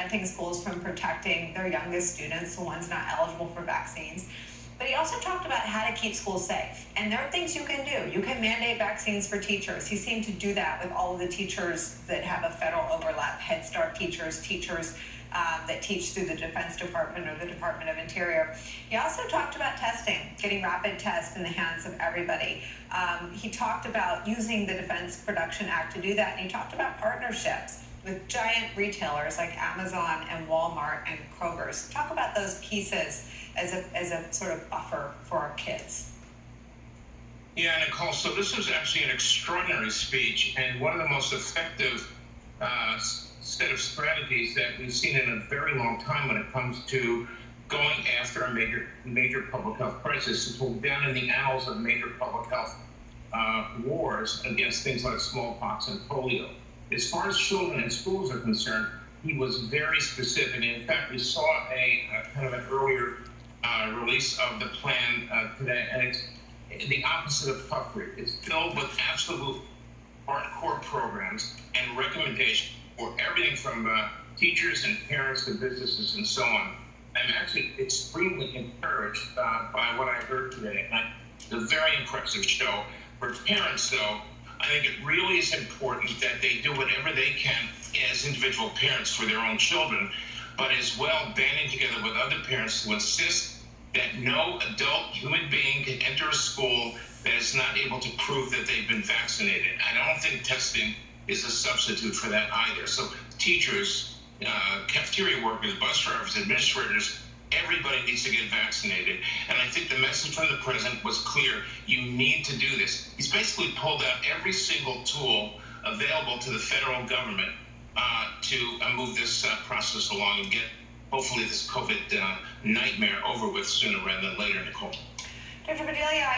preventing schools from protecting their youngest students, the ones not eligible for vaccines. But he also talked about how to keep schools safe. And there are things you can do. You can mandate vaccines for teachers. He seemed to do that with all of the teachers that have a federal overlap, Head Start teachers, that teach through the Defense Department or the Department of Interior. He also talked about testing, getting rapid tests in the hands of everybody. He talked about using the Defense Production Act to do that. And he talked about partnerships with giant retailers like Amazon and Walmart and Kroger's. Talk about those pieces as a sort of buffer for our kids. Yeah, Nicole, so this was actually an extraordinary speech and one of the most effective set of strategies that we've seen in a very long time when it comes to going after a major public health crisis. Since we're down in the annals of major public health wars against things like smallpox and polio. As far as children in schools are concerned, he was very specific. And in fact, we saw a kind of an earlier release of the plan today, and it's the opposite of puffery. It's filled with absolute hardcore programs and recommendations for everything from teachers and parents to businesses and so on. I'm actually extremely encouraged by what I heard today. It's a very impressive show. For parents, though, I think it really is important that they do whatever they can as individual parents for their own children, but as well banding together with other parents to insist that no adult human being can enter a school that is not able to prove that they've been vaccinated. I don't think testing is a substitute for that either. So teachers, cafeteria workers, bus drivers, administrators, everybody needs to get vaccinated. And I think the message from the president was clear. You need to do this. He's basically pulled out every single tool available to the federal government to move this process along and get, hopefully, this COVID nightmare over with sooner rather than later, Nicole. Dr. Padilla,